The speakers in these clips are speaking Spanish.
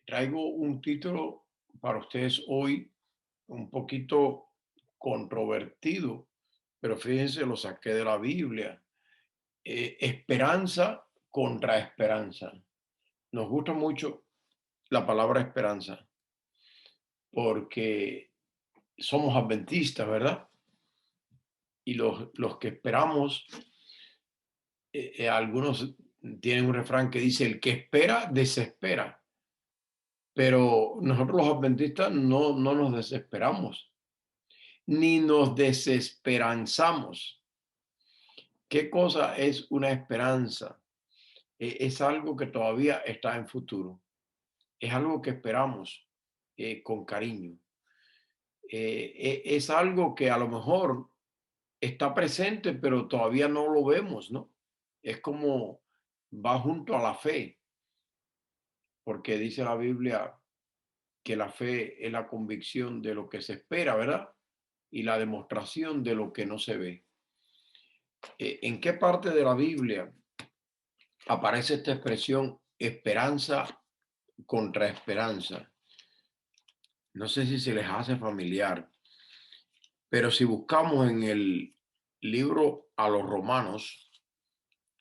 Traigo un título para ustedes hoy un poquito controvertido, pero fíjense, lo saqué de la Biblia. Esperanza contra esperanza. Nos gusta mucho la palabra esperanza porque somos adventistas, ¿verdad? Y los que esperamos, algunos tienen un refrán que dice, el que espera, desespera. Pero nosotros los adventistas no nos desesperamos, ni nos desesperanzamos. ¿Qué cosa es una esperanza? Es algo que todavía está en futuro. Es algo que esperamos con cariño. Es algo que a lo mejor está presente, pero todavía no lo vemos, ¿no? Es como va junto a la fe, porque dice la Biblia que la fe es la convicción de lo que se espera, ¿verdad? Y la demostración de lo que no se ve. ¿En qué parte de la Biblia aparece esta expresión esperanza contra esperanza? No sé si se les hace familiar, pero si buscamos en el libro a los Romanos,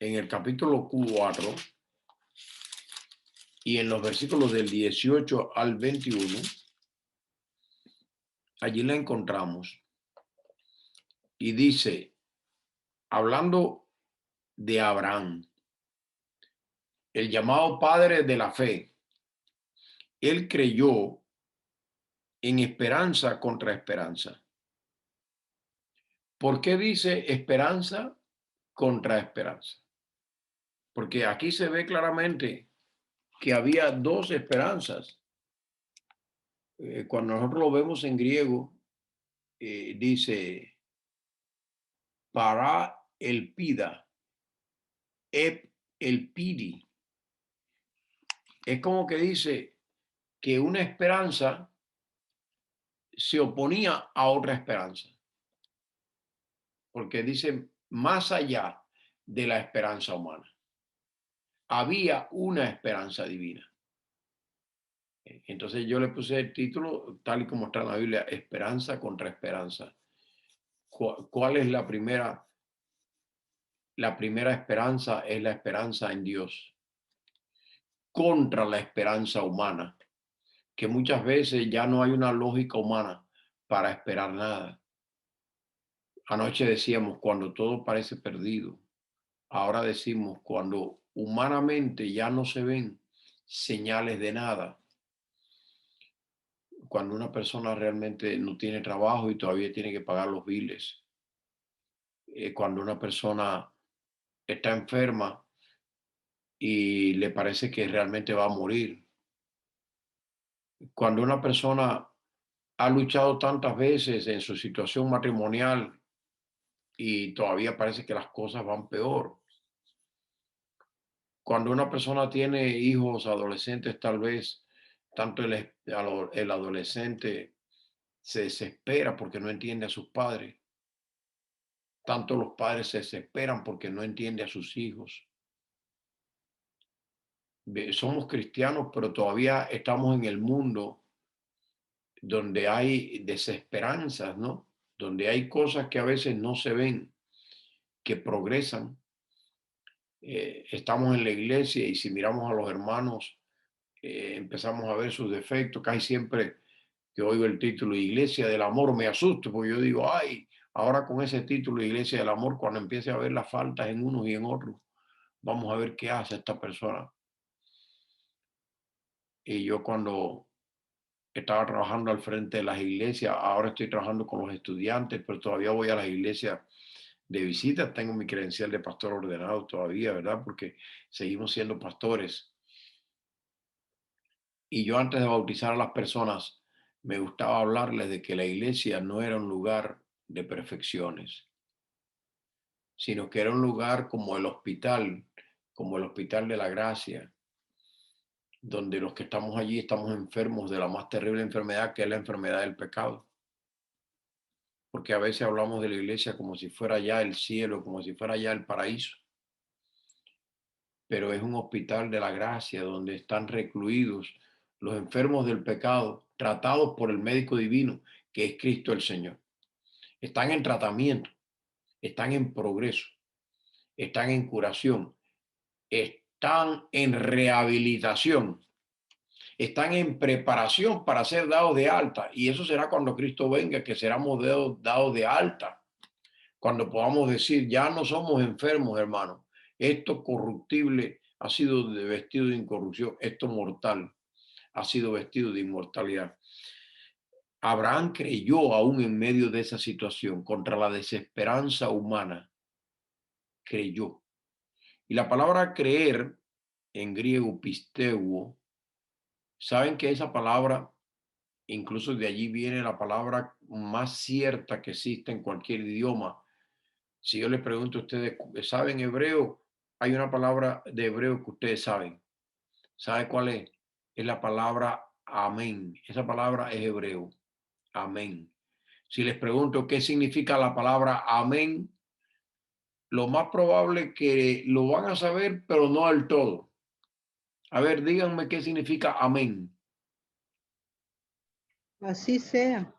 en el capítulo 4 y en los versículos del 18 al 21, allí la encontramos y dice, hablando de Abraham, el llamado padre de la fe, él creyó en esperanza contra esperanza. ¿Por qué dice esperanza contra esperanza? Porque aquí se ve claramente que había dos esperanzas. Cuando nosotros lo vemos en griego, dice para el pida, el pidi. Es como que dice que una esperanza se oponía a otra esperanza, porque dice más allá de la esperanza humana. Había una esperanza divina. Entonces yo le puse el título, tal y como está en la Biblia, esperanza contra esperanza. ¿Cuál es la primera? La primera esperanza es la esperanza en Dios, contra la esperanza humana, que muchas veces ya no hay una lógica humana para esperar nada. Anoche decíamos, cuando todo parece perdido. Ahora decimos, cuando humanamente ya no se ven señales de nada. Cuando una persona realmente no tiene trabajo y todavía tiene que pagar los biles. Cuando una persona está enferma y le parece que realmente va a morir. Cuando una persona ha luchado tantas veces en su situación matrimonial y todavía parece que las cosas van peor. Cuando una persona tiene hijos adolescentes, tal vez tanto el adolescente se desespera porque no entiende a sus padres, tanto los padres se desesperan porque no entiende a sus hijos. Somos cristianos, pero todavía estamos en el mundo donde hay desesperanzas, ¿no? Donde hay cosas que a veces no se ven, que progresan. Estamos en la iglesia y si miramos a los hermanos, empezamos a ver sus defectos. Casi siempre que oigo el título Iglesia del Amor me asusto, porque yo digo, ay, ahora con ese título Iglesia del Amor, cuando empiece a ver las faltas en unos y en otros, vamos a ver qué hace esta persona. Y yo cuando estaba trabajando al frente de las iglesias, ahora estoy trabajando con los estudiantes, pero todavía voy a las iglesias de visita, tengo mi credencial de pastor ordenado todavía, ¿verdad? Porque seguimos siendo pastores. Y yo antes de bautizar a las personas, me gustaba hablarles de que la iglesia no era un lugar de perfecciones, sino que era un lugar como el hospital de la gracia, donde los que estamos allí estamos enfermos de la más terrible enfermedad, que es la enfermedad del pecado. porque a veces hablamos de la iglesia como si fuera ya el cielo, como si fuera ya el paraíso, pero es un hospital de la gracia donde están recluidos los enfermos del pecado, tratados por el médico divino, que es Cristo el Señor. Están en tratamiento, están en progreso, están en curación, están en rehabilitación, están en preparación para ser dados de alta. Y eso será cuando Cristo venga, que seremos dados de alta. Cuando podamos decir, ya no somos enfermos, hermano. Esto corruptible ha sido vestido de incorrupción. Esto mortal ha sido vestido de inmortalidad. Abraham creyó aún en medio de esa situación, contra la desesperanza humana. Creyó. Y la palabra creer, en griego pisteuo, saben que esa palabra, incluso de allí viene la palabra más cierta que existe en cualquier idioma. Si yo les pregunto a ustedes, ¿saben hebreo? Hay una palabra de hebreo que ustedes saben. ¿Sabe cuál es? Es la palabra amén. Esa palabra es hebreo. Amén. Si les pregunto qué significa la palabra amén, lo más probable es que lo van a saber, pero no del todo. A ver, díganme qué significa amén. Así sea.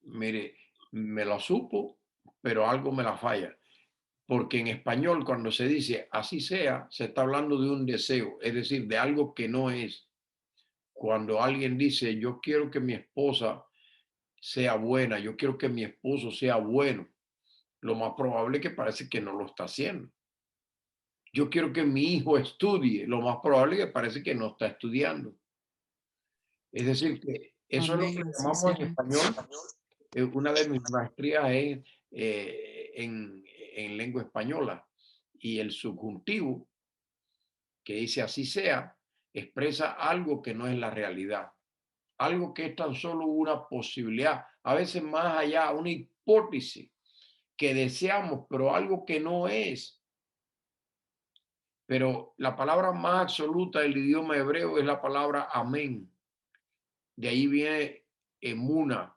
Mire, me lo supo, pero algo me la falla. Porque en español, cuando se dice así sea, se está hablando de un deseo, es decir, de algo que no es. Cuando alguien dice, yo quiero que mi esposa sea buena, yo quiero que mi esposo sea bueno, lo más probable es que parece que no lo está haciendo. Yo quiero que mi hijo estudie, lo más probable es que parece que no está estudiando. Es decir, que eso es lo que Amén, así llamamos en sea. español. Una de mis maestrías es en lengua española, y el subjuntivo, que dice así sea, expresa algo que no es la realidad, algo que es tan solo una posibilidad, a veces más allá, una hipótesis que deseamos, pero algo que no es. Pero la palabra más absoluta del idioma hebreo es la palabra amén. De ahí viene emuna.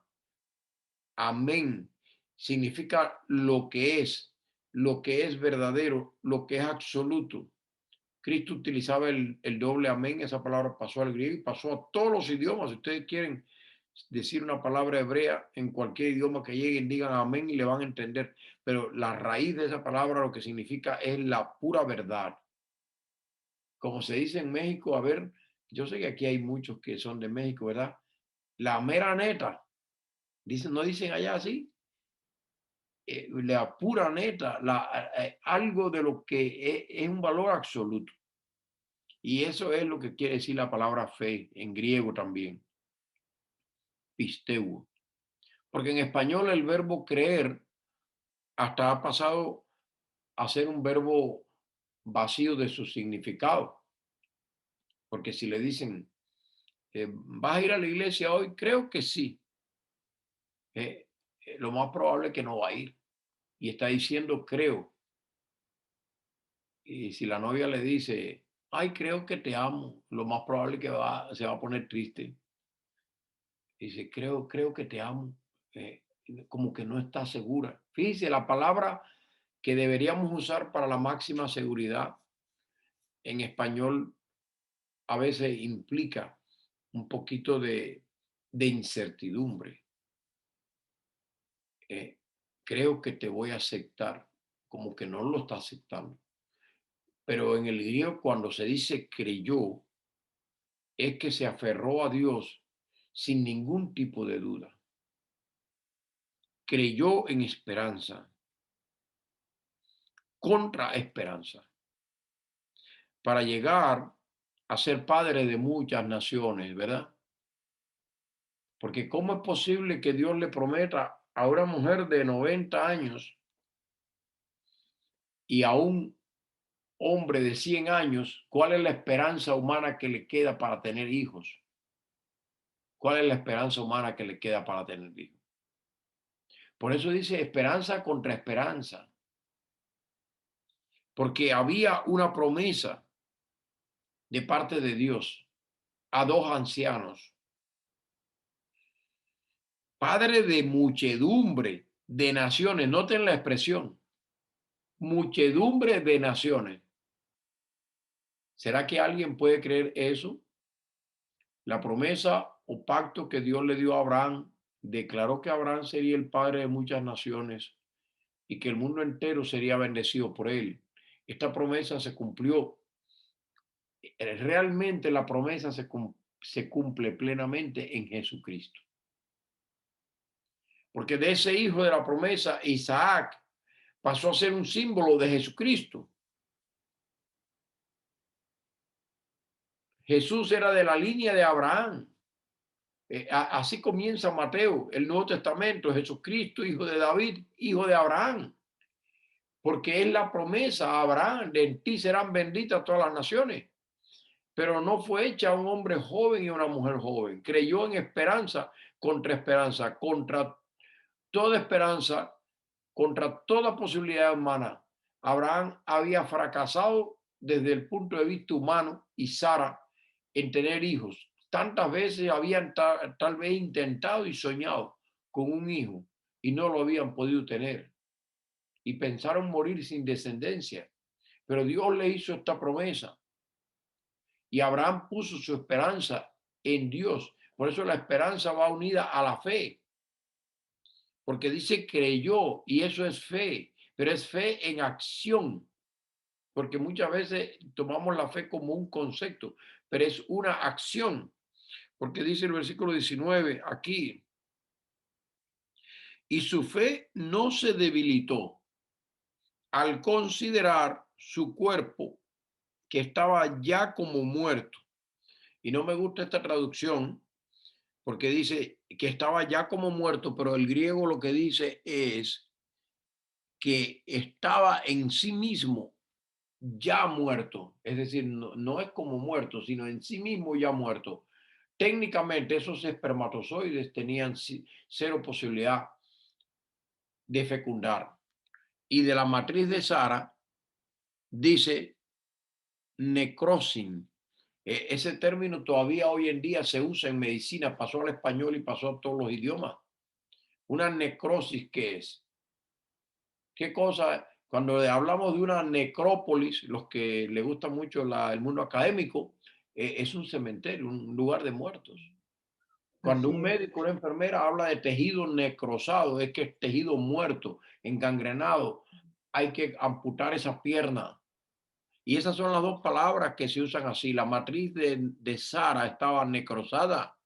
Amén. Significa lo que es verdadero, lo que es absoluto. Cristo utilizaba el doble amén. Esa palabra pasó al griego y pasó a todos los idiomas. Si ustedes quieren decir una palabra hebrea en cualquier idioma que lleguen, digan amén y le van a entender. Pero la raíz de esa palabra lo que significa es la pura verdad. Como se dice en México, a ver, yo sé que aquí hay muchos que son de México, ¿verdad? La mera neta. Dicen, no dicen allá así. La pura neta, algo de lo que es un valor absoluto. Y eso es lo que quiere decir la palabra fe, en griego también, pisteuo. Porque en español el verbo creer hasta ha pasado a ser un verbo vacío de su significado. Porque si le dicen, ¿vas a ir a la iglesia hoy? Creo que sí. Lo más probable es que no va a ir. Y está diciendo creo. Y si la novia le dice, ay, creo que te amo, lo más probable es que se va a poner triste. Dice, creo que te amo. eh, Como que no está segura. Fíjese, la palabra que deberíamos usar para la máxima seguridad en español a veces implica un poquito de incertidumbre. Eh, Creo que te voy a aceptar, como que no lo está aceptando. Pero en el griego, cuando se dice creyó, es que se aferró a Dios sin ningún tipo de duda. Creyó en esperanza, contra esperanza, para llegar a ser padre de muchas naciones, ¿verdad? Porque ¿cómo es posible que Dios le prometa a una mujer de 90 años y a un hombre de 100 años, cuál es la esperanza humana que le queda para tener hijos? ¿Cuál es la esperanza humana que le queda para tener hijos? Por eso dice esperanza contra esperanza, porque había una promesa de parte de Dios a dos ancianos, padre de muchedumbre. de naciones. Noten la expresión, muchedumbre de naciones. ¿Será que alguien puede creer eso? La promesa o pacto que Dios le dio a Abraham declaró que Abraham sería el padre de muchas naciones y que el mundo entero sería bendecido por él. Esta promesa se cumplió. Realmente la promesa se cumple plenamente en Jesucristo. Porque de ese hijo de la promesa, Isaac pasó a ser un símbolo de Jesucristo. Jesús era de la línea de Abraham. Así comienza Mateo, el Nuevo Testamento, Jesucristo, hijo de David, hijo de Abraham. Porque es la promesa a Abraham, de en ti serán benditas todas las naciones. Pero no fue hecha a un hombre joven y una mujer joven. Creyó en esperanza, contra toda esperanza, contra toda posibilidad humana. Abraham había fracasado desde el punto de vista humano y Sara en tener hijos. Tantas veces habían tal vez intentado y soñado con un hijo y no lo habían podido tener. Y pensaron morir sin descendencia. Pero Dios le hizo esta promesa. Y Abraham puso su esperanza en Dios. Por eso la esperanza va unida a la fe. Porque dice creyó y eso es fe, pero es fe en acción. Porque muchas veces tomamos la fe como un concepto, pero es una acción. Porque dice el versículo 19 aquí, y su fe no se debilitó al considerar su cuerpo que estaba ya como muerto. Y no me gusta esta traducción porque dice que estaba ya como muerto, pero el griego lo que dice es que estaba en sí mismo ya muerto. Es decir, no es como muerto, sino en sí mismo ya muerto. Técnicamente esos espermatozoides tenían cero posibilidad de fecundar. Y de la matriz de Sara dice necrosin. Ese término todavía hoy en día se usa en medicina, pasó al español y pasó a todos los idiomas. Una necrosis, ¿qué es? ¿Qué cosa? Cuando hablamos de una necrópolis, los que les gusta mucho el mundo académico, es un cementerio, un lugar de muertos. Cuando un Así es. médico o una enfermera habla de tejido necrosado, es que es tejido muerto, engangrenado. Hay que amputar esa pierna. Y esas son las dos palabras que se usan así. La matriz de Sara estaba necrosada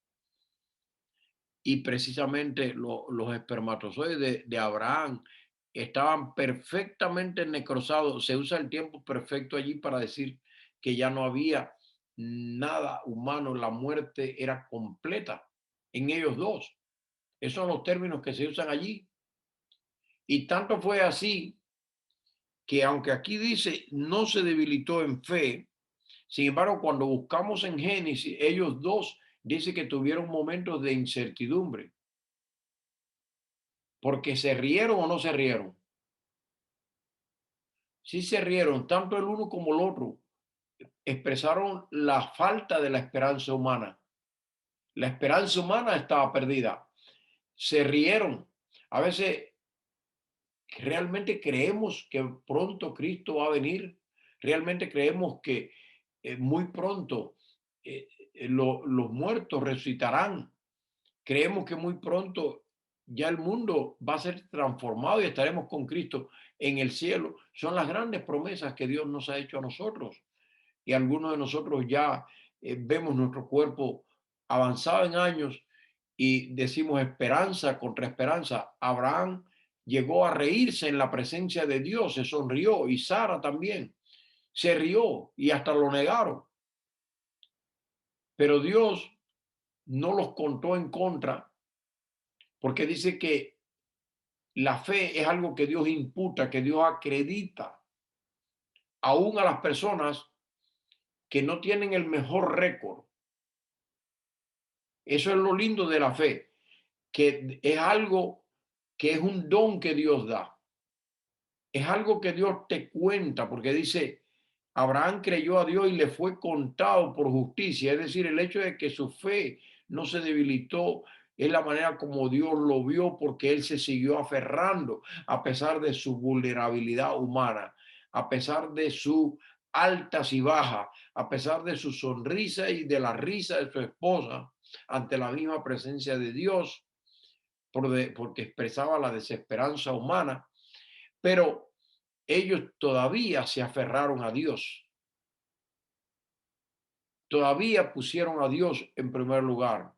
y precisamente los espermatozoides de Abraham estaban perfectamente necrosados. Se usa el tiempo perfecto allí para decir que ya no había nada humano, la muerte era completa en ellos dos. Esos son los términos que se usan allí. Y tanto fue así que aunque aquí dice no se debilitó en fe, sin embargo, cuando buscamos en Génesis, ellos dos dice que tuvieron momentos de incertidumbre, porque se rieron o no se rieron. Sí se rieron, tanto el uno como el otro. Expresaron la falta de la esperanza humana. La esperanza humana estaba perdida. Se rieron. A veces realmente creemos que pronto Cristo va a venir. Realmente creemos que muy pronto los muertos resucitarán. Creemos que muy pronto ya el mundo va a ser transformado y estaremos con Cristo en el cielo. Son las grandes promesas que Dios nos ha hecho a nosotros. Y algunos de nosotros ya vemos nuestro cuerpo avanzado en años y decimos esperanza contra esperanza. Abraham llegó a reírse en la presencia de Dios, se sonrió, y Sara también se rió y hasta lo negaron. Pero Dios no los contó en contra porque dice que la fe es algo que Dios imputa, que Dios acredita aún a las personas que no tienen el mejor récord. Eso es lo lindo de la fe, que es algo que es un don que Dios da. Es algo que Dios te cuenta, porque dice, Abraham creyó a Dios y le fue contado por justicia. Es decir, el hecho de que su fe no se debilitó es la manera como Dios lo vio, porque él se siguió aferrando a pesar de su vulnerabilidad humana, a pesar de su altas y bajas, a pesar de su sonrisa y de la risa de su esposa ante la misma presencia de Dios, porque expresaba la desesperanza humana, pero ellos todavía se aferraron a Dios, todavía pusieron a Dios en primer lugar.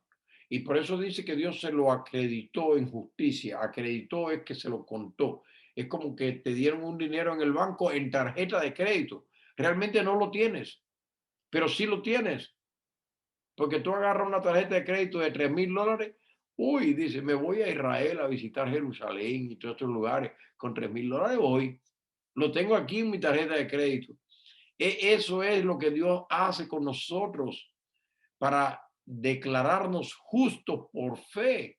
Y por eso dice que Dios se lo acreditó en justicia. Acreditó es que se lo contó. Es como que te dieron un dinero en el banco en tarjeta de crédito. Realmente no lo tienes, pero sí lo tienes. Porque tú agarras una tarjeta de crédito de $3,000. Uy, dice, me voy a Israel a visitar Jerusalén y todos estos lugares. Con $3,000 voy. Lo tengo aquí en mi tarjeta de crédito. Eso es lo que Dios hace con nosotros para declararnos justos por fe.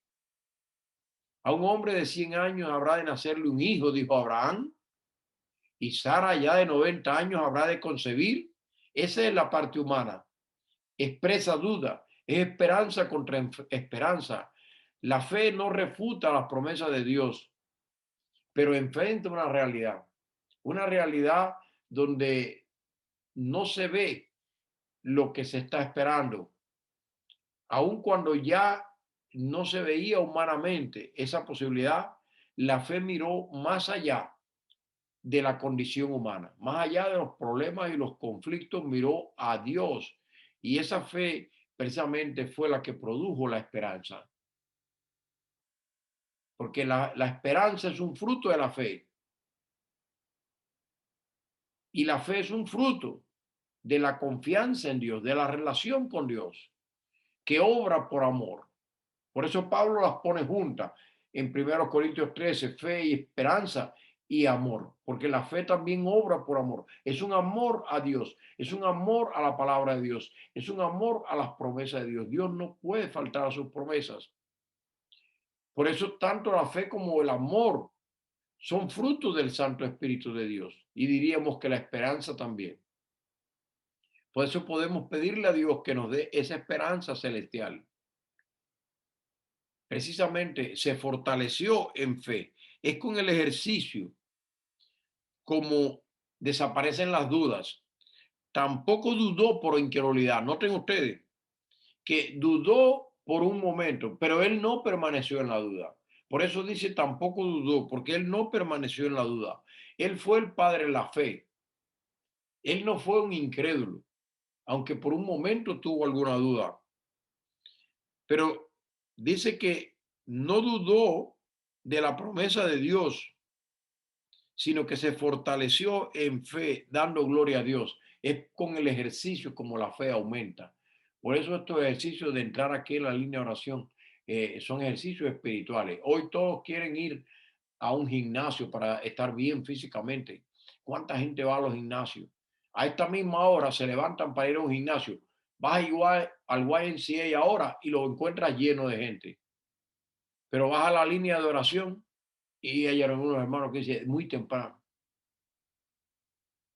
A un hombre de 100 años habrá de nacerle un hijo, dijo Abraham, y Sara ya de 90 años habrá de concebir. Esa es la parte humana. Expresa duda, es esperanza contra esperanza. La fe no refuta las promesas de Dios, pero enfrenta una realidad donde no se ve lo que se está esperando. Aun cuando ya no se veía humanamente esa posibilidad, la fe miró más allá de la condición humana, más allá de los problemas y los conflictos, miró a Dios. Y esa fe precisamente fue la que produjo la esperanza, porque la esperanza es un fruto de la fe y la fe es un fruto de la confianza en Dios, de la relación con Dios, que obra por amor. Por eso Pablo las pone juntas en 1 Corintios 13, fe y esperanza y amor, porque la fe también obra por amor. Es un amor a Dios, es un amor a la palabra de Dios, es un amor a las promesas de Dios. Dios no puede faltar a sus promesas. Por eso tanto la fe como el amor son frutos del Santo Espíritu de Dios. Y diríamos que la esperanza también. Por eso podemos pedirle a Dios que nos dé esa esperanza celestial. Precisamente se fortaleció en fe. Es con el ejercicio como desaparecen las dudas. Tampoco dudó por incredulidad. Noten ustedes que dudó por un momento, pero él no permaneció en la duda. Por eso dice tampoco dudó, porque él no permaneció en la duda. Él fue el padre de la fe. Él no fue un incrédulo, aunque por un momento tuvo alguna duda. Pero dice que no dudó de la promesa de Dios, sino que se fortaleció en fe, dando gloria a Dios. Es con el ejercicio como la fe aumenta. Por eso estos ejercicios de entrar aquí en la línea de oración son ejercicios espirituales. Hoy todos quieren ir a un gimnasio para estar bien físicamente. ¿Cuánta gente va a los gimnasios? A esta misma hora se levantan para ir a un gimnasio. Vas igual al YMCA ahora y lo encuentras lleno de gente. Pero vas a la línea de oración y hay algunos hermanos que dicen muy temprano.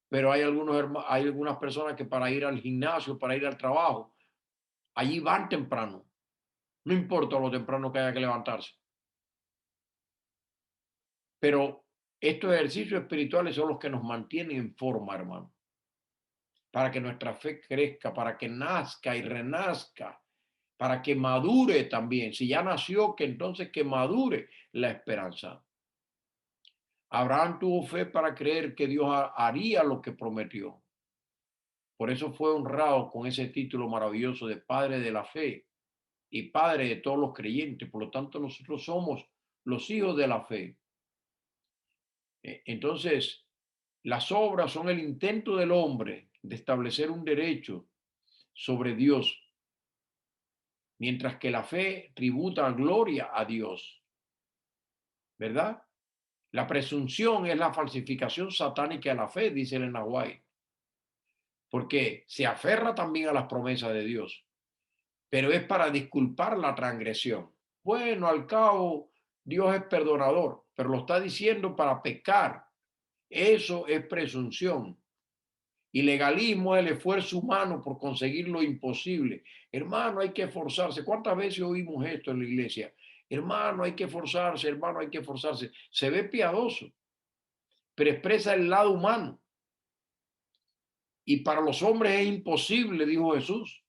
Pero hay algunas personas que para ir al gimnasio, para ir al trabajo, allí van temprano. No importa lo temprano que haya que levantarse. Pero estos ejercicios espirituales son los que nos mantienen en forma, hermano. Para que nuestra fe crezca, para que nazca y renazca, para que madure también. Si ya nació, que entonces que madure la esperanza. Abraham tuvo fe para creer que Dios haría lo que prometió. Por eso fue honrado con ese título maravilloso de Padre de la Fe y Padre de todos los creyentes. Por lo tanto, nosotros somos los hijos de la fe. Entonces, las obras son el intento del hombre de establecer un derecho sobre Dios, mientras que la fe tributa gloria a Dios, ¿verdad? La presunción es la falsificación satánica de la fe, dice el White, porque se aferra también a las promesas de Dios, pero es para disculpar la transgresión. Bueno, al cabo, Dios es perdonador, pero lo está diciendo para pecar. Eso es presunción. Y legalismo es el esfuerzo humano por conseguir lo imposible. Hermano, hay que esforzarse. ¿Cuántas veces oímos esto en la iglesia? Hermano, hay que esforzarse, hermano, hay que esforzarse. Se ve piadoso, pero expresa el lado humano. Y para los hombres es imposible, dijo Jesús,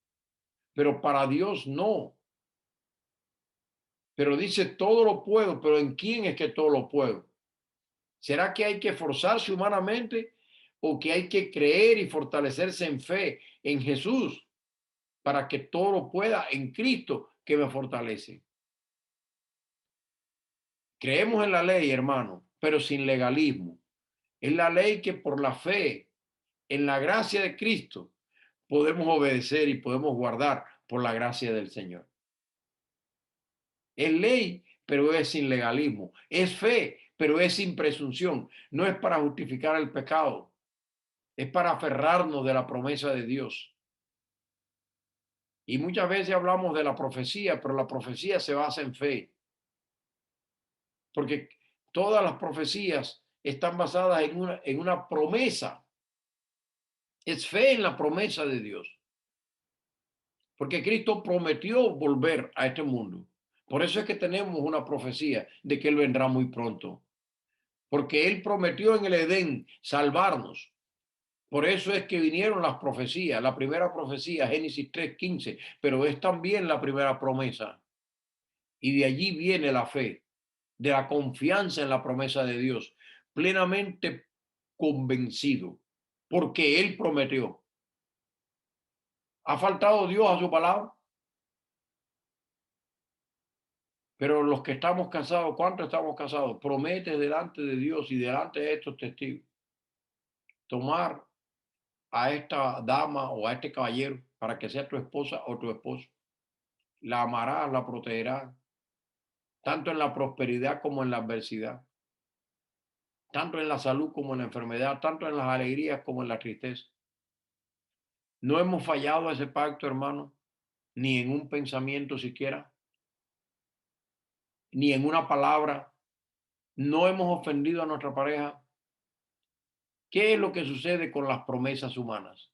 pero para Dios no. Pero dice, todo lo puedo, pero ¿en quién es que todo lo puedo? ¿Será que hay que esforzarse humanamente o que hay que creer y fortalecerse en fe en Jesús para que todo lo pueda en Cristo que me fortalece? Creemos en la ley, hermano, pero sin legalismo. Es la ley que por la fe en la gracia de Cristo podemos obedecer y podemos guardar por la gracia del Señor. Es ley, pero es sin legalismo. Es fe, pero es sin presunción. No es para justificar el pecado. Es para aferrarnos de la promesa de Dios. Y muchas veces hablamos de la profecía, pero la profecía se basa en fe. Porque todas las profecías están basadas en una promesa. Es fe en la promesa de Dios. Porque Cristo prometió volver a este mundo. Por eso es que tenemos una profecía de que Él vendrá muy pronto. Porque Él prometió en el Edén salvarnos. Por eso es que vinieron las profecías. La primera profecía, Génesis 3:15, pero es también la primera promesa. Y de allí viene la fe, de la confianza en la promesa de Dios, plenamente convencido, porque Él prometió. ¿Ha faltado Dios a su palabra? Pero los que estamos casados, ¿cuántos estamos casados? Promete delante de Dios y delante de estos testigos tomar a esta dama o a este caballero para que sea tu esposa o tu esposo. La amarás, la protegerás, tanto en la prosperidad como en la adversidad, tanto en la salud como en la enfermedad, tanto en las alegrías como en la tristeza. No hemos fallado a ese pacto, hermano, ni en un pensamiento siquiera, ni en una palabra. No hemos ofendido a nuestra pareja. ¿Qué es lo que sucede con las promesas humanas?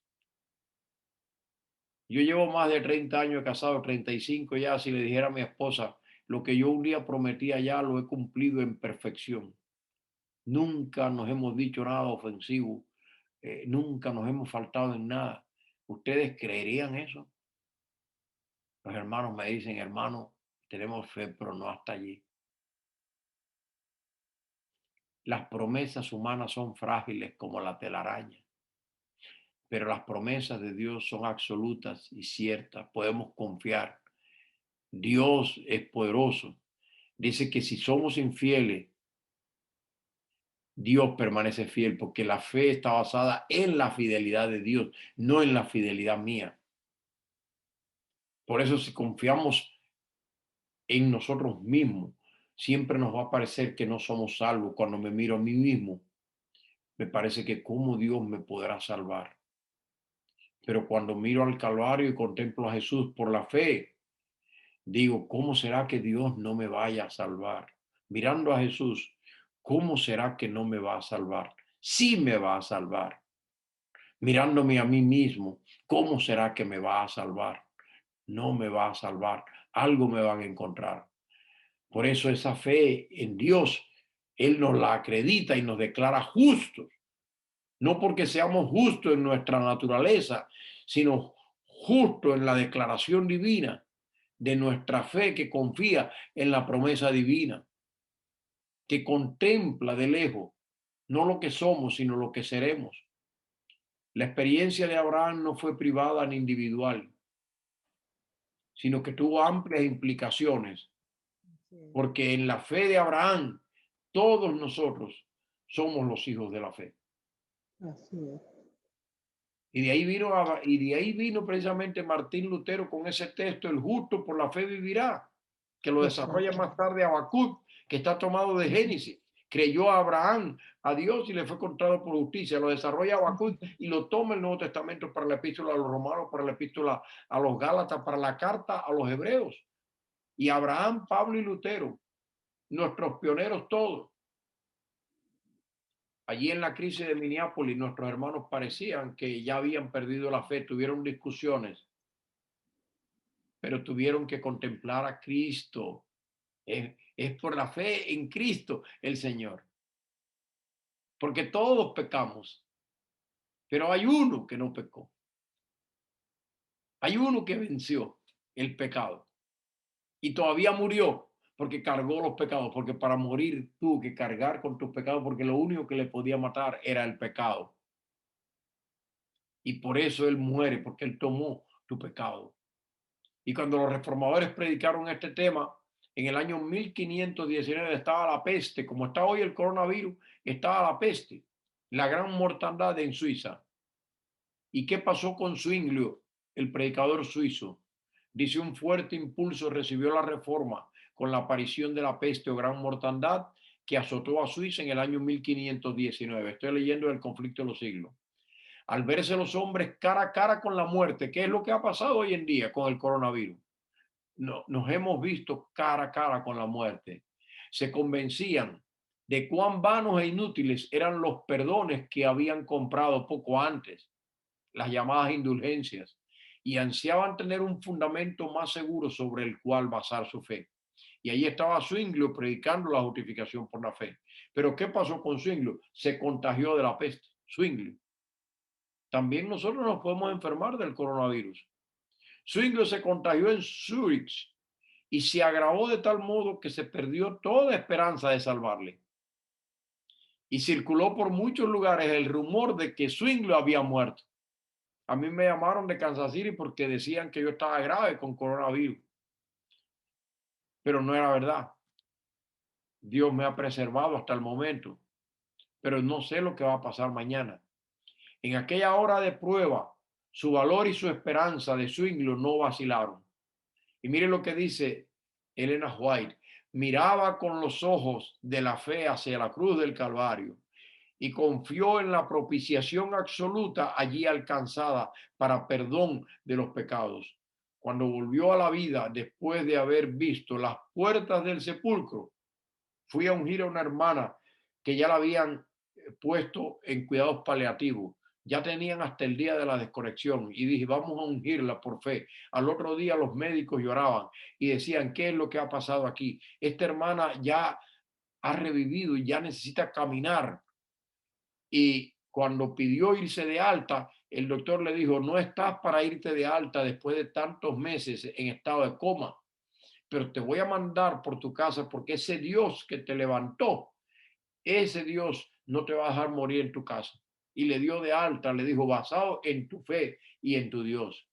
Yo llevo más de 30 años casado, 35 ya. Si le dijera a mi esposa, lo que yo un día prometía ya lo he cumplido en perfección. Nunca nos hemos dicho nada ofensivo, nunca nos hemos faltado en nada. ¿Ustedes creerían eso? Los hermanos me dicen, hermano, tenemos fe, pero no hasta allí. Las promesas humanas son frágiles como la telaraña, pero las promesas de Dios son absolutas y ciertas. Podemos confiar. Dios es poderoso. Dice que si somos infieles, Dios permanece fiel porque la fe está basada en la fidelidad de Dios, no en la fidelidad mía. Por eso si confiamos en nosotros mismos, siempre nos va a parecer que no somos salvos. Cuando me miro a mí mismo, me parece que cómo Dios me podrá salvar. Pero cuando miro al Calvario y contemplo a Jesús por la fe, digo, ¿cómo será que Dios no me vaya a salvar? Mirando a Jesús, ¿cómo será que no me va a salvar? Sí me va a salvar. Mirándome a mí mismo, ¿cómo será que me va a salvar? No me va a salvar. Algo me van a encontrar. Por eso esa fe en Dios, Él nos la acredita y nos declara justos. No porque seamos justos en nuestra naturaleza, sino justo en la declaración divina de nuestra fe que confía en la promesa divina, que contempla de lejos no lo que somos, sino lo que seremos. La experiencia de Abraham no fue privada ni individual, sino que tuvo amplias implicaciones, Sí, porque en la fe de Abraham todos nosotros somos los hijos de la fe. así es. Y de ahí vino precisamente Martín Lutero con ese texto, el justo por la fe vivirá, que lo desarrolla Exacto. más tarde Habacuc, que está tomado de Génesis. Creyó a Abraham, a Dios, y le fue contado por justicia. Lo desarrolla Habacuc y lo toma el Nuevo Testamento para la epístola a los romanos, para la epístola a los gálatas, para la carta a los hebreos. Y Abraham, Pablo y Lutero, nuestros pioneros todos, Allí en la crisis de Minneapolis, nuestros hermanos parecían que ya habían perdido la fe, tuvieron discusiones, pero tuvieron que contemplar a Cristo. Es por la fe en Cristo el Señor, porque todos pecamos, pero hay uno que no pecó, hay uno que venció el pecado y todavía murió porque cargó los pecados, porque para morir tuvo que cargar con tus pecados, porque lo único que le podía matar era el pecado. Y por eso Él muere, porque Él tomó tu pecado. Y cuando los reformadores predicaron este tema, en el año 1519 estaba la peste, como está hoy el coronavirus, estaba la peste, la gran mortandad en Suiza. ¿Y qué pasó con Zwinglio, el predicador suizo? Dice, un fuerte impulso recibió la reforma con la aparición de la peste o gran mortandad que azotó a Suiza en el año 1519. Estoy leyendo el conflicto de los siglos. Al verse los hombres cara a cara con la muerte, ¿qué es lo que ha pasado hoy en día con el coronavirus? No, nos hemos visto cara a cara con la muerte. Se convencían de cuán vanos e inútiles eran los perdones que habían comprado poco antes, las llamadas indulgencias, y ansiaban tener un fundamento más seguro sobre el cual basar su fe. Y ahí estaba Zwinglio predicando la justificación por la fe. Pero ¿qué pasó con Zwinglio? Se contagió de la peste. Zwinglio. También nosotros nos podemos enfermar del coronavirus. Zwinglio se contagió en Zurich y se agravó de tal modo que se perdió toda esperanza de salvarle. Y circuló por muchos lugares el rumor de que Zwinglio había muerto. A mí me llamaron de Kansas City porque decían que yo estaba grave con coronavirus, pero no era verdad. Dios me ha preservado hasta el momento, pero no sé lo que va a pasar mañana. En aquella hora de prueba, su valor y su esperanza de Zwinglio no vacilaron. Y mire lo que dice Elena White. Miraba con los ojos de la fe hacia la cruz del Calvario y confió en la propiciación absoluta allí alcanzada para perdón de los pecados. Cuando volvió a la vida después de haber visto las puertas del sepulcro, fui a ungir a una hermana que ya la habían puesto en cuidados paliativos. Ya tenían hasta el día de la desconexión y dije, vamos a ungirla por fe. Al otro día los médicos lloraban y decían, ¿qué es lo que ha pasado aquí? Esta hermana ya ha revivido y ya necesita caminar. Y cuando pidió irse de alta, el doctor le dijo, no estás para irte de alta después de tantos meses en estado de coma, pero te voy a mandar por tu casa porque ese Dios que te levantó, ese Dios no te va a dejar morir en tu casa. Y le dio de alta, le dijo, basado en tu fe y en tu Dios.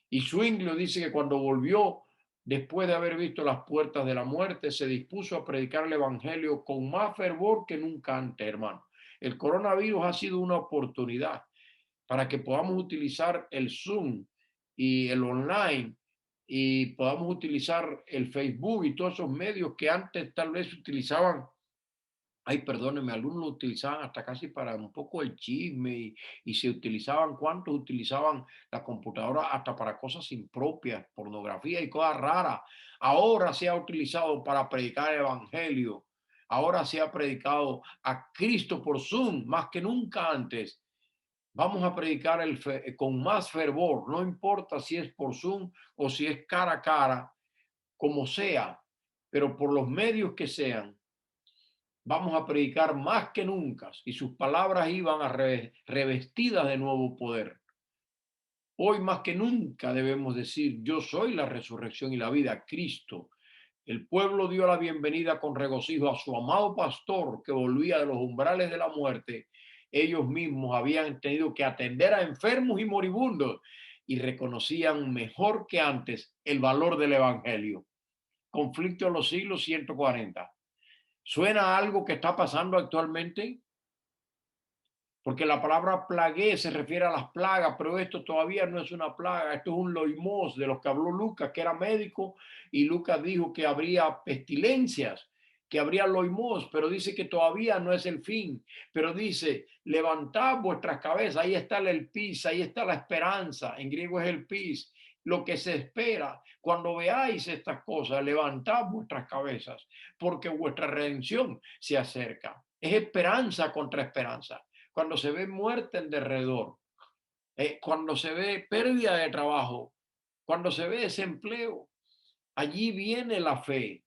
Y Zwinglio dice que cuando volvió, después de haber visto las puertas de la muerte, se dispuso a predicar el evangelio con más fervor que nunca antes, hermano. El coronavirus ha sido una oportunidad para que podamos utilizar el Zoom y el online y podamos utilizar el Facebook y todos esos medios que antes tal vez utilizaban. Ay, perdónenme, algunos lo utilizaban hasta casi para un poco el chisme y se utilizaban, ¿cuántos utilizaban la computadora hasta para cosas impropias, pornografía y cosas raras? Ahora se ha utilizado para predicar el evangelio. Ahora se ha predicado a Cristo por Zoom más que nunca antes. Vamos a predicar con más fervor, no importa si es por Zoom o si es cara a cara, como sea, pero por los medios que sean vamos a predicar más que nunca y sus palabras iban a revestidas de nuevo poder. Hoy más que nunca debemos decir, yo soy la resurrección y la vida, Cristo. El pueblo dio la bienvenida con regocijo a su amado pastor que volvía de los umbrales de la muerte. Ellos mismos habían tenido que atender a enfermos y moribundos y reconocían mejor que antes el valor del evangelio. Conflicto de los siglos 140. ¿Suena algo que está pasando actualmente? Porque la palabra plagué se refiere a las plagas, pero esto todavía no es una plaga, esto es un loimos de los que habló Lucas, que era médico, y Lucas dijo que habría pestilencias, que habría loimos, pero dice que todavía no es el fin, pero dice, levantad vuestras cabezas, ahí está el pis, ahí está la esperanza, en griego es el pis, lo que se espera. Cuando veáis estas cosas, levantad vuestras cabezas, porque vuestra redención se acerca. Es esperanza contra esperanza. Cuando se ve muerte en derredor, cuando se ve pérdida de trabajo, cuando se ve desempleo, allí viene la fe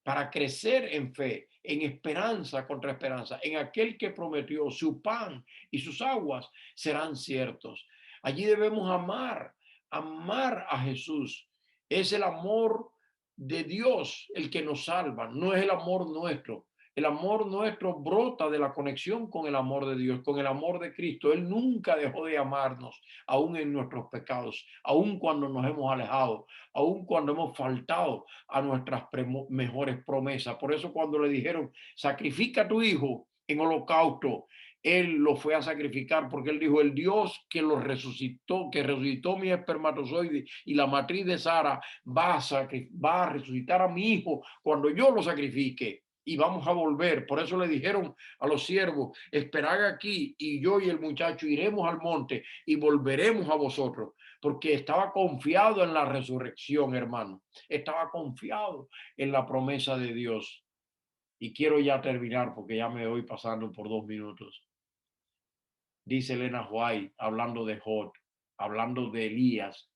para crecer en fe, en esperanza contra esperanza, en aquel que prometió su pan y sus aguas serán ciertos. Allí debemos amar a Jesús. Es el amor de Dios el que nos salva, no es el amor nuestro. El amor nuestro brota de la conexión con el amor de Dios, con el amor de Cristo. Él nunca dejó de amarnos, aún en nuestros pecados, aún cuando nos hemos alejado, aún cuando hemos faltado a nuestras mejores promesas. Por eso cuando le dijeron, sacrifica a tu hijo en holocausto, él lo fue a sacrificar porque él dijo, el Dios que lo resucitó, que resucitó mi espermatozoide y la matriz de Sara, va a resucitar a mi hijo cuando yo lo sacrifique. Y vamos a volver. Por eso le dijeron a los siervos, esperad aquí y yo y el muchacho iremos al monte y volveremos a vosotros, porque estaba confiado en la resurrección, hermano. Estaba confiado en la promesa de Dios. Y quiero ya terminar porque ya me voy pasando por 2 minutos. Dice Elena White, hablando de Job, hablando de Elías,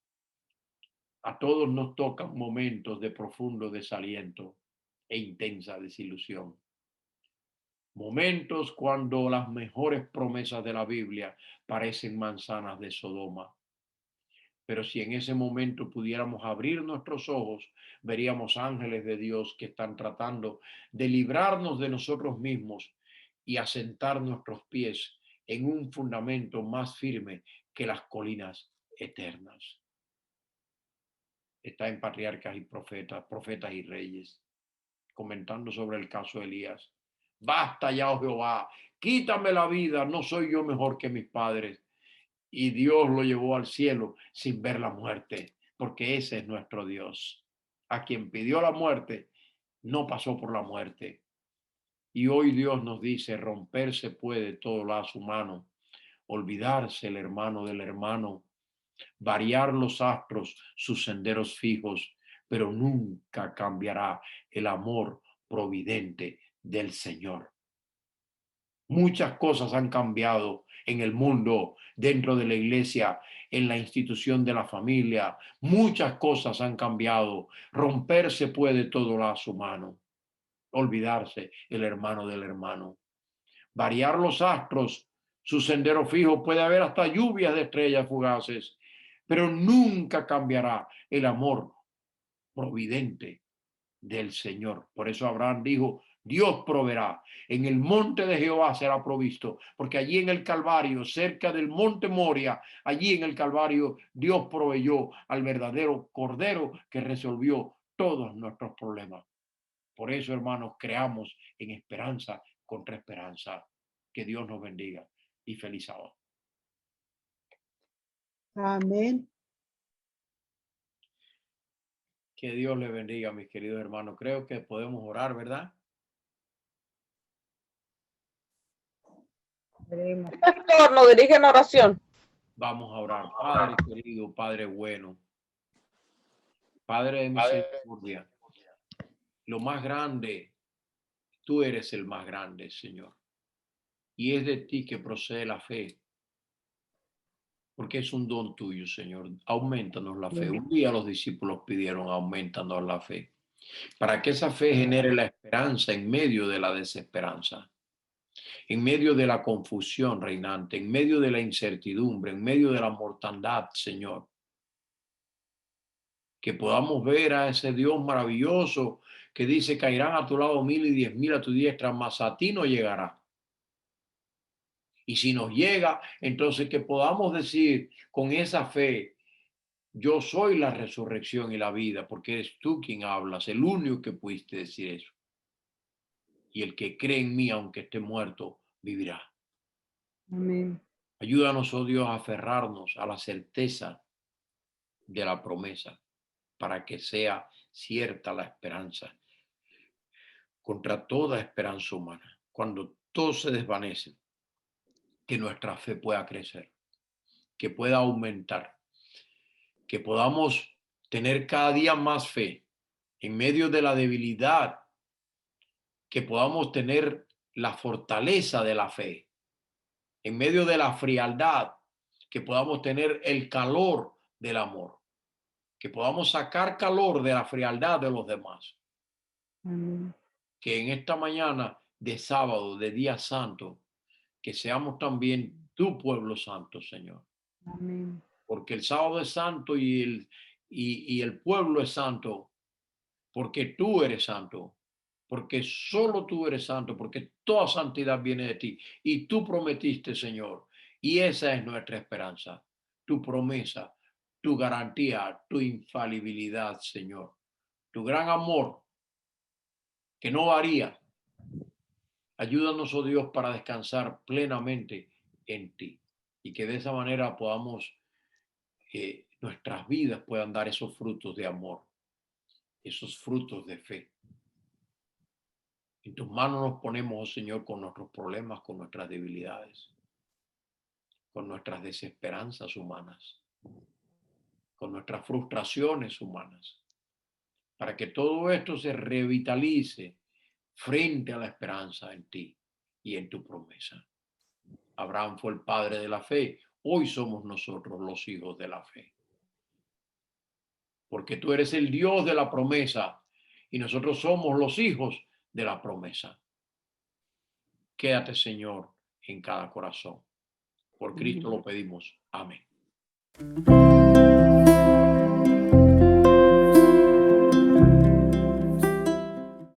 a todos nos tocan momentos de profundo desaliento e intensa desilusión. Momentos cuando las mejores promesas de la Biblia parecen manzanas de Sodoma. Pero si en ese momento pudiéramos abrir nuestros ojos, veríamos ángeles de Dios que están tratando de librarnos de nosotros mismos y asentar nuestros pies en un fundamento más firme que las colinas eternas. Está en Patriarcas y Profetas y Reyes, comentando sobre el caso de Elías. Basta ya, oh Jehová, quítame la vida, no soy yo mejor que mis padres. Y Dios lo llevó al cielo sin ver la muerte, porque ese es nuestro Dios. A quien pidió la muerte, no pasó por la muerte. Y hoy Dios nos dice, romperse puede todo lazo humano, olvidarse el hermano del hermano, variar los astros, sus senderos fijos, pero nunca cambiará el amor providente del Señor. Muchas cosas han cambiado en el mundo, dentro de la iglesia, en la institución de la familia. Muchas cosas han cambiado. Romperse puede todo lazo humano. Olvidarse el hermano del hermano. Variar los astros, su sendero fijo. Puede haber hasta lluvias de estrellas fugaces, pero nunca cambiará el amor providente del Señor. Por eso Abraham dijo, Dios proveerá, en el monte de Jehová será provisto, porque allí en el Calvario, cerca del monte Moria, allí en el Calvario, Dios proveyó al verdadero Cordero que resolvió todos nuestros problemas. Por eso, hermanos, creamos en esperanza contra esperanza. Que Dios nos bendiga y feliz sábado. Amén. Que Dios les bendiga, mis queridos hermanos. Creo que podemos orar, ¿verdad? Pastor, nos dirige en oración. Vamos a orar. Padre querido, Padre bueno, Padre de misericordia, lo más grande, tú eres el más grande, Señor. Y es de ti que procede la fe, porque es un don tuyo, Señor. Aumentanos la fe. Un día los discípulos pidieron, aumentanos la fe, para que esa fe genere la esperanza en medio de la desesperanza, en medio de la confusión reinante, en medio de la incertidumbre, en medio de la mortandad, Señor. Que podamos ver a ese Dios maravilloso que dice, caerán a tu lado 1000 y 10,000 a tu diestra, mas a ti no llegará. Y si nos llega, entonces que podamos decir con esa fe, yo soy la resurrección y la vida, porque eres tú quien hablas, el único que pudiste decir eso. Y el que cree en mí, aunque esté muerto, vivirá. Amén. Ayúdanos, oh Dios, a aferrarnos a la certeza de la promesa, para que sea cierta la esperanza contra toda esperanza humana. Cuando todo se desvanece, que nuestra fe pueda crecer, que pueda aumentar, que podamos tener cada día más fe en medio de la debilidad, que podamos tener la fortaleza de la fe, en medio de la frialdad, que podamos tener el calor del amor, que podamos sacar calor de la frialdad de los demás. Amén. Que en esta mañana de sábado, de día santo, que seamos también tu pueblo santo, Señor. Amén. Porque el sábado es santo y el pueblo es santo, porque tú eres santo, porque solo tú eres santo, porque toda santidad viene de ti. Y tú prometiste, Señor, y esa es nuestra esperanza, tu promesa, tu garantía, tu infalibilidad, Señor, tu gran amor que no varía. Ayúdanos, oh Dios, para descansar plenamente en ti y que de esa manera podamos, nuestras vidas puedan dar esos frutos de amor, esos frutos de fe. En tus manos nos ponemos, oh Señor, con nuestros problemas, con nuestras debilidades, con nuestras desesperanzas humanas, con nuestras frustraciones humanas, para que todo esto se revitalice frente a la esperanza en ti y en tu promesa. Abraham fue el padre de la fe. Hoy somos nosotros los hijos de la fe. Porque tú eres el Dios de la promesa y nosotros somos los hijos de la promesa. Quédate, Señor, en cada corazón. Por Cristo lo pedimos. Amén.